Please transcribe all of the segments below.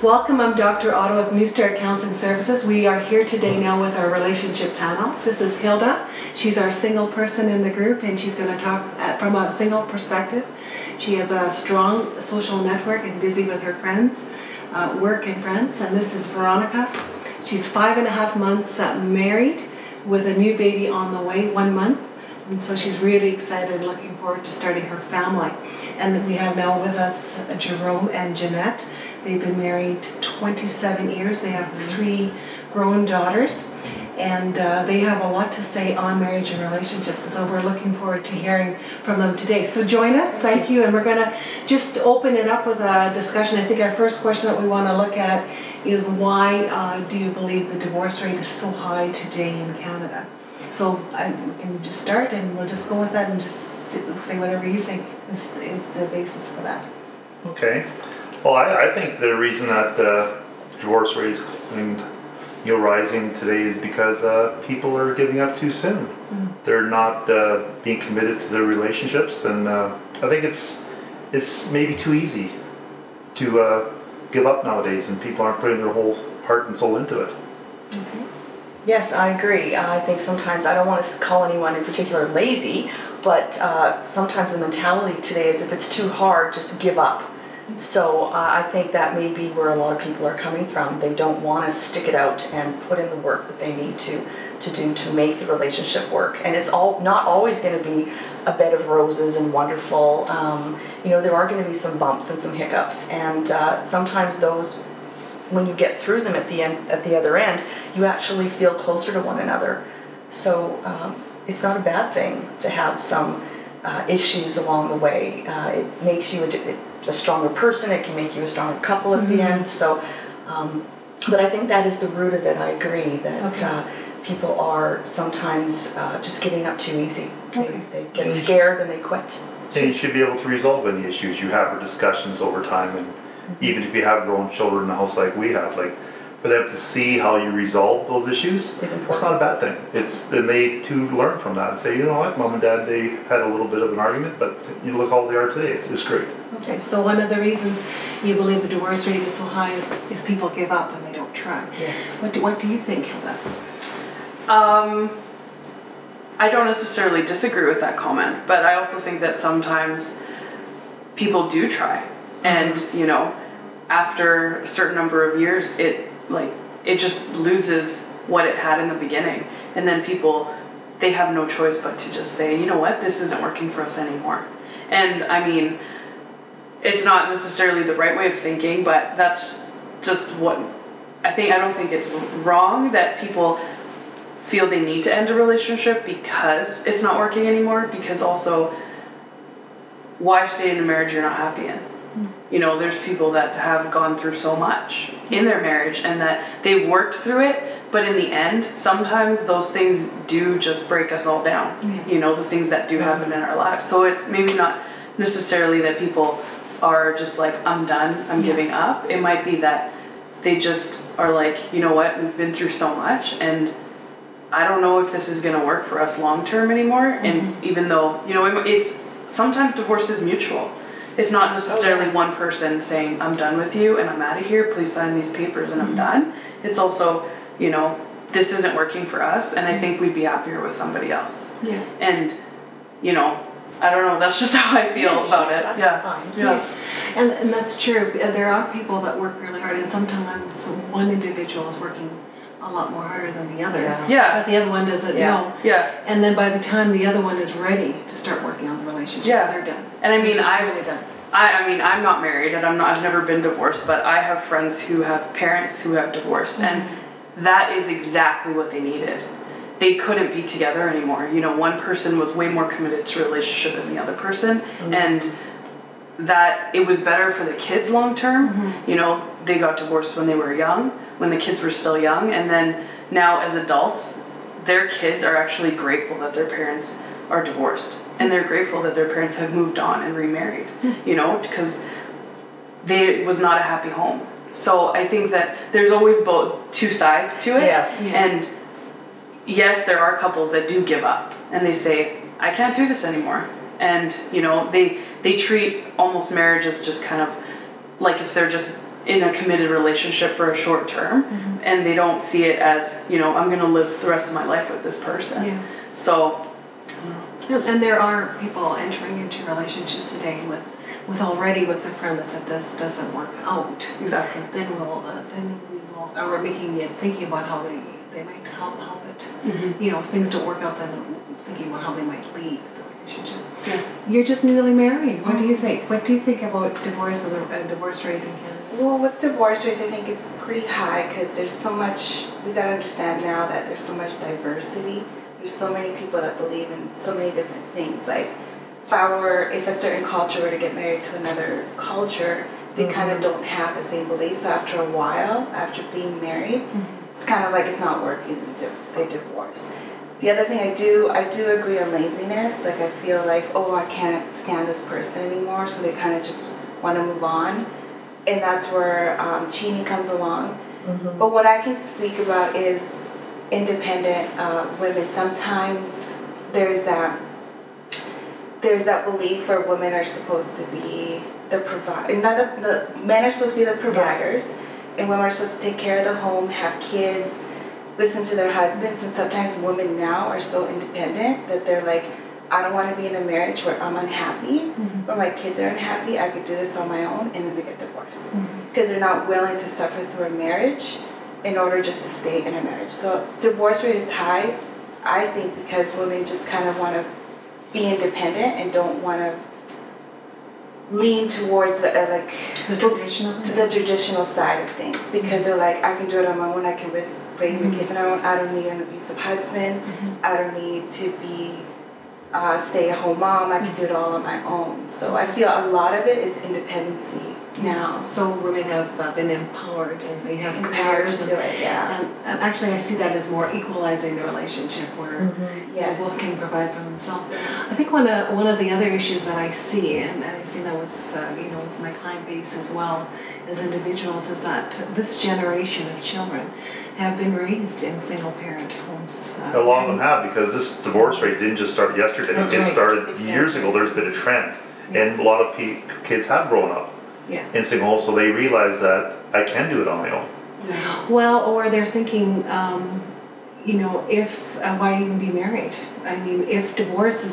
Welcome, I'm Dr. Otto with New Start Counseling Services. We are here today now with our relationship panel. This is Hilda. She's our single person in the group, and she's going to talk from a single perspective. She has a strong social network and busy with her friends, work and friends. And this is Veronica. She's 5.5 months married with a new baby on the way, 1 month. And so she's really excited and looking forward to starting her family. And we have now with us Jerome and Jeanette. They've been married 27 years. They have 3 grown daughters. And they have a lot to say on marriage and relationships. And so we're looking forward to hearing from them today. So join us. Thank you. And we're going to just open it up with a discussion. I think our first question that we want to look at is why do you believe the divorce rate is so high today in Canada? So can you just start, and we'll just go with that and just say whatever you think is the basis for that. Okay. Well, I think the reason that the divorce rate is rising today is because people are giving up too soon. Mm-hmm. They're not being committed to their relationships, and I think it's maybe too easy to give up nowadays, and people aren't putting their whole heart and soul into it. Okay. Yes, I agree. I think sometimes, I don't want to call anyone in particular lazy, but sometimes the mentality today is if it's too hard, just give up. So I think that may be where a lot of people are coming from. They don't want to stick it out and put in the work that they need to do to make the relationship work. And it's not always going to be a bed of roses and wonderful. There are going to be some bumps and some hiccups, and sometimes those, when you get through them at the other end, you actually feel closer to one another. So it's not a bad thing to have some issues along the way. It makes you a stronger person. It can make you a stronger couple at the end. So, but I think that is the root of it. I agree that people are sometimes just giving up too easy. Okay. They get scared and they quit. And you should be able to resolve any issues you have or discussions over time, and even if you have grown children in the house like we have, like for them to see how you resolve those issues, it's not a bad thing. And they too learn from that and say, you know what, Mom and Dad, they had a little bit of an argument, but you look how they are today. It's great. Okay, so one of the reasons you believe the divorce rate is so high is people give up and they don't try. Yes. What do you think, Hilda? I don't necessarily disagree with that comment, but I also think that sometimes people do try. And, after a certain number of years, it just loses what it had in the beginning. And then people, they have no choice but to just say, you know what, this isn't working for us anymore. And I mean, it's not necessarily the right way of thinking, but that's just what I think. I don't think it's wrong that people feel they need to end a relationship because it's not working anymore, because also, why stay in a marriage you're not happy in? There's people that have gone through so much in their marriage and that they've worked through it, but in the end, sometimes those things do just break us all down. Yeah. The things that do happen in our lives. So it's maybe not necessarily that people are just like, I'm done, I'm giving up. It might be that they just are like, you know what, we've been through so much, and I don't know if this is going to work for us long term anymore. And even though, it's sometimes divorce is mutual. It's not necessarily one person saying, I'm done with you and I'm out of here, please sign these papers and I'm done. It's also, this isn't working for us and I think we'd be happier with somebody else. Yeah. And, I don't know, that's just how I feel about it. That's fine. Yeah. And that's true. There are people that work really hard, and sometimes one individual is working a lot more harder than the other. Yeah. But the other one doesn't know. Yeah. And then by the time the other one is ready to start working on the relationship, they're done. And I mean, I'm I'm not married and I've never been divorced, but I have friends who have parents who have divorced, and that is exactly what they needed. They couldn't be together anymore. One person was way more committed to a relationship than the other person, and that it was better for the kids long term. They got divorced when they were young, when the kids were still young, and then now as adults, their kids are actually grateful that their parents are divorced, and they're grateful that their parents have moved on and remarried, because it was not a happy home. So I think that there's always both two sides to it. Yes. And yes, there are couples that do give up and they say, I can't do this anymore. And, they treat almost marriage as just kind of like if they're just in a committed relationship for a short term, and they don't see it as, you know, I'm going to live the rest of my life with this person. Yeah. So, And there are people entering into relationships today with already with the premise that this doesn't work out. exactly. Then we will, or we're thinking about how they might help it. You know, if things don't work out, then thinking about how they might leave the relationship. Yeah. You're just newly married. What do you think? What do you think about divorce and the divorce rate in Canada? Well, with divorce rates, I think it's pretty high because there's so much, we gotta understand now that there's so much diversity. There's so many people that believe in so many different things. Like, if a certain culture were to get married to another culture, they kind of don't have the same beliefs. So after a while, after being married, it's kind of like it's not working, they divorce. The other thing I do agree on laziness. Like, I feel like, oh, I can't stand this person anymore, so they kind of just want to move on. And that's where cheating comes along. But what I can speak about is independent women. Sometimes there's that belief where women are supposed to be the provider. The men are supposed to be the providers, and women are supposed to take care of the home, have kids, listen to their husbands. And sometimes women now are so independent that they're like, I don't want to be in a marriage where I'm unhappy, where my kids are unhappy. I could do this on my own, and then they get divorced because they're not willing to suffer through a marriage in order just to stay in a marriage. So divorce rate is high, I think, because women just kind of want to be independent and don't want to lean towards the traditional side of things, because they're like, I can do it on my own. I can raise my kids on my own. I don't need an abusive husband. I don't need to be stay-at-home mom. I can do it all on my own. So I feel a lot of it is independency now. So women have been empowered and they have careers. To it, yeah. And actually I see that as more equalizing the relationship where they both can provide for themselves. I think one of the other issues that I see, and I see that with with my client base as well as individuals, is that this generation of children have been raised in single parent homes. A lot of them have, because this divorce rate didn't just start yesterday. That's it right. started years ago. There's been a trend, and a lot of kids have grown up in single homes, so they realize that I can do it on my own. Well, or they're thinking, if why even be married? I mean, if divorce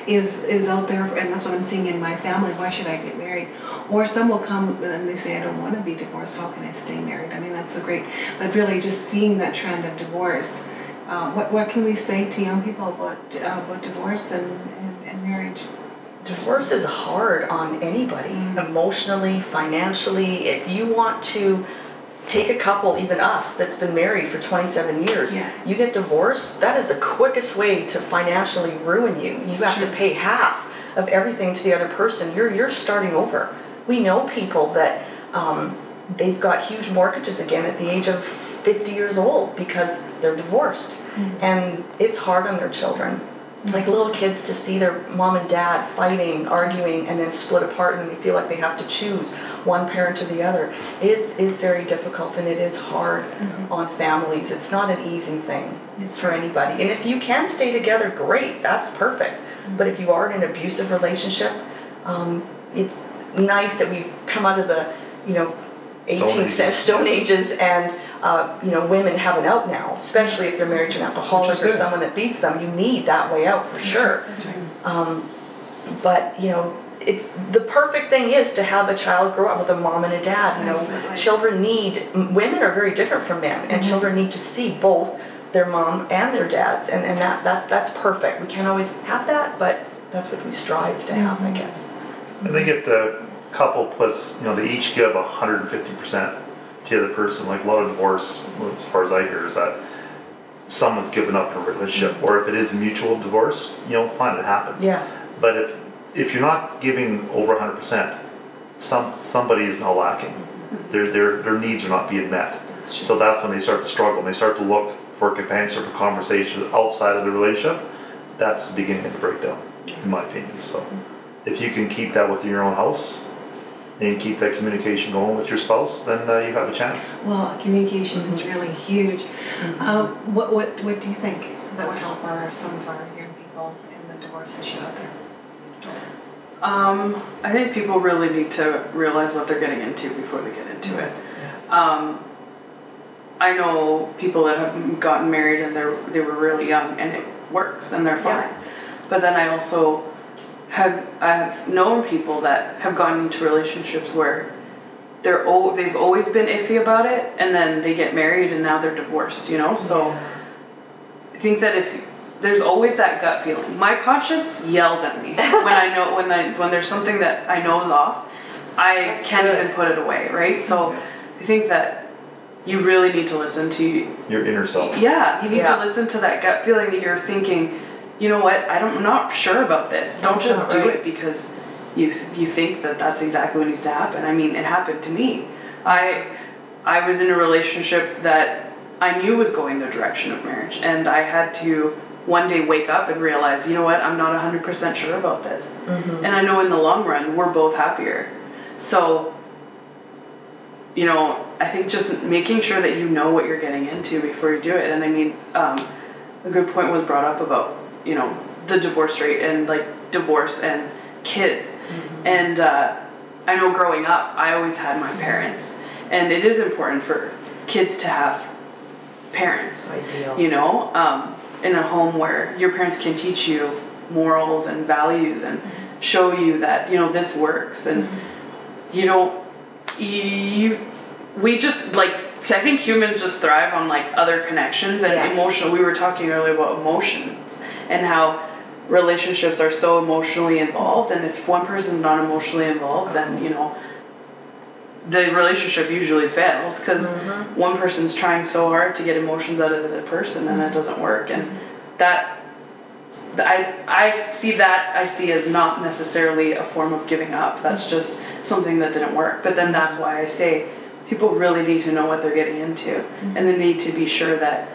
is out there, and that's what I'm seeing in my family, why should I get married? Or some will come and they say, I don't want to be divorced, how can I stay married? I mean, that's so great. But really just seeing that trend of divorce, what can we say to young people about divorce and marriage? Divorce is hard on anybody, emotionally, financially. If you want to take a couple, even us, that's been married for 27 years, you get divorced, that is the quickest way to financially ruin you. You have to pay half of everything to the other person. You're starting over. We know people that they've got huge mortgages again at the age of 50 years old because they're divorced. And it's hard on their children. Like little kids, to see their mom and dad fighting, arguing, and then split apart, and then they feel like they have to choose one parent or the other is very difficult, and it is hard on families. It's not an easy thing. It's for anybody. And if you can stay together, great, that's perfect. But if you are in an abusive relationship, it's nice that we've come out of the 18th Stone Ages, and women have an out now, especially if they're married to an alcoholic or someone that beats them. You need that way out for sure. That's right. But it's the perfect thing is to have a child grow up with a mom and a dad. Children women are very different from men, and children need to see both their mom and their dads, and that's perfect. We can't always have that, but that's what we strive to have, I guess. And they get the couple plus, they each give 150% to the other person. Like a lot of divorce, as far as I hear, is that someone's given up a relationship, or if it is a mutual divorce, fine, it happens. Yeah. But if you're not giving over 100%, somebody is now lacking. Their needs are not being met. So that's when they start to struggle, and they start to look for companionship or conversation outside of the relationship. That's the beginning of the breakdown, in my opinion. So if you can keep that within your own house and keep that communication going with your spouse, then you have a chance. Well, communication is really huge. What do you think that would help some of our young people in the divorce issue out there? I think people really need to realize what they're getting into before they get into it. I know people that have gotten married and they were really young and it works and they're fine. But then I also have known people that have gotten into relationships where they've always been iffy about it, and then they get married and now they're divorced, you know? So I think that there's always that gut feeling. My conscience yells at me when there's something that I know is off. I can't even put it away, right? So I think that you really need to listen to your inner self. Yeah, you need to listen to that gut feeling that you're thinking, you know what, I'm not sure about this. Don't just do it because you think that that's exactly what needs to happen. I mean, it happened to me. I was in a relationship that I knew was going the direction of marriage, and I had to one day wake up and realize, you know what, I'm not 100% sure about this. And I know in the long run, we're both happier. So, you know, I think just making sure that you know what you're getting into before you do it. And I mean, a good point was brought up about, you know, the divorce rate and like divorce and kids. And I know growing up, I always had my parents. And it is important for kids to have parents. Ideal. You know, in a home where your parents can teach you morals and values and show you that, you know, this works. And you don't, we just like, I think humans just thrive on like other connections and emotional. We were talking earlier about emotions and how relationships are so emotionally involved, and if one person's not emotionally involved, then, you know, the relationship usually fails because one person's trying so hard to get emotions out of the other person and it doesn't work. And that I see as not necessarily a form of giving up. That's just something that didn't work. But then that's why I say people really need to know what they're getting into, and they need to be sure that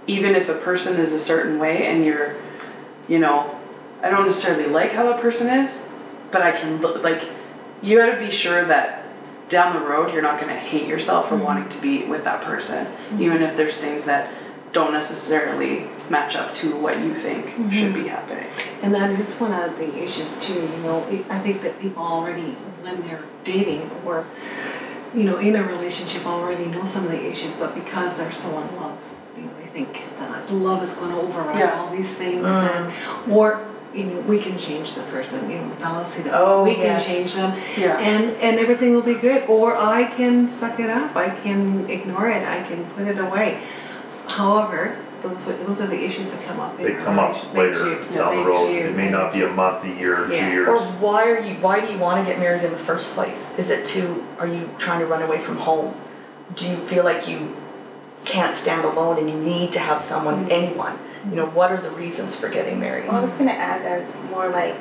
even if a person is a certain way and you're, you know, I don't necessarily like how that person is, but I can look, like, you got to be sure that down the road you're not going to hate yourself for wanting to be with that person, even if there's things that don't necessarily match up to what you think should be happening. And that is one of the issues too, you know. I think that people already, when they're dating or, you know, in a relationship, already know some of the issues, but because they're so in love, you know, they think that love is going to override all these things, and or, you know, we can change the person, you know, the fallacy that we can change them, and everything will be good, or I can suck it up, I can ignore it, I can put it away. However, those are the issues that come up. They come up later down the road. It may not be a month, a year, 2 years. Or why do you want to get married in the first place? Are you trying to run away from home? Do you feel like you can't stand alone and you need to have someone, anyone? You know, what are the reasons for getting married? Well, I was going to add that it's more like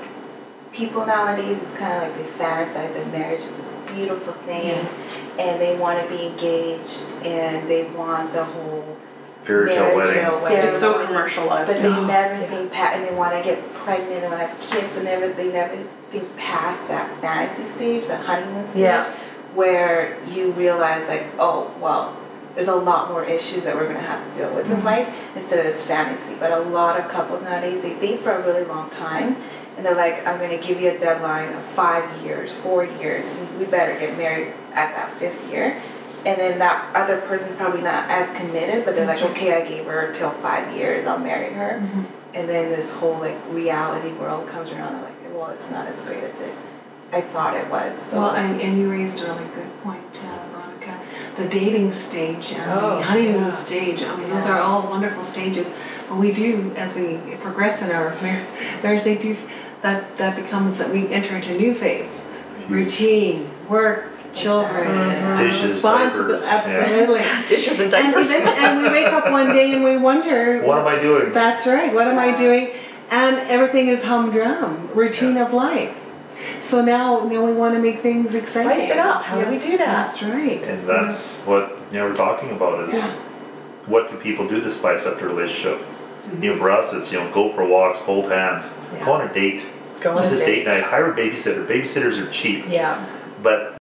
people nowadays, it's kind of like they fantasize that marriage is this beautiful thing, and they want to be engaged, and they want the whole fairy tale wedding. It's so commercialized. But they never think and they want to get pregnant, they want to have kids, but they never think past that fantasy stage, the honeymoon stage, where you realize like, oh, well, there's a lot more issues that we're going to have to deal with in life instead of this fantasy. But a lot of couples nowadays, they date for a really long time, and they're like, I'm going to give you a deadline of 5 years, 4 years, and we better get married at that 5th year. And then that other person's probably not as committed, but they're like, okay, I gave her till 5 years, I'll marry her. And then this whole like reality world comes around, they're like, well, it's not as great as I thought it was. So. Well, and you raised a really good point, Veronica. The dating stage and the honeymoon stage, I mean, those are all wonderful stages. But we do, as we progress in our marriage, that becomes that we enter into a new phase. Routine, work, children, dishes, diapers, absolutely, dishes and diapers. And we wake up one day and we wonder, what am I doing? That's right. What am I doing? And everything is humdrum, routine of life. So now we want to make things exciting. Spice it up. How do we do that? That's right. And that's what we're talking about is what do people do to spice up their relationship? You know, for us, it's go for walks, hold hands, go on a date. Go on a date. Night. Hire a babysitter. Babysitters are cheap. Yeah. But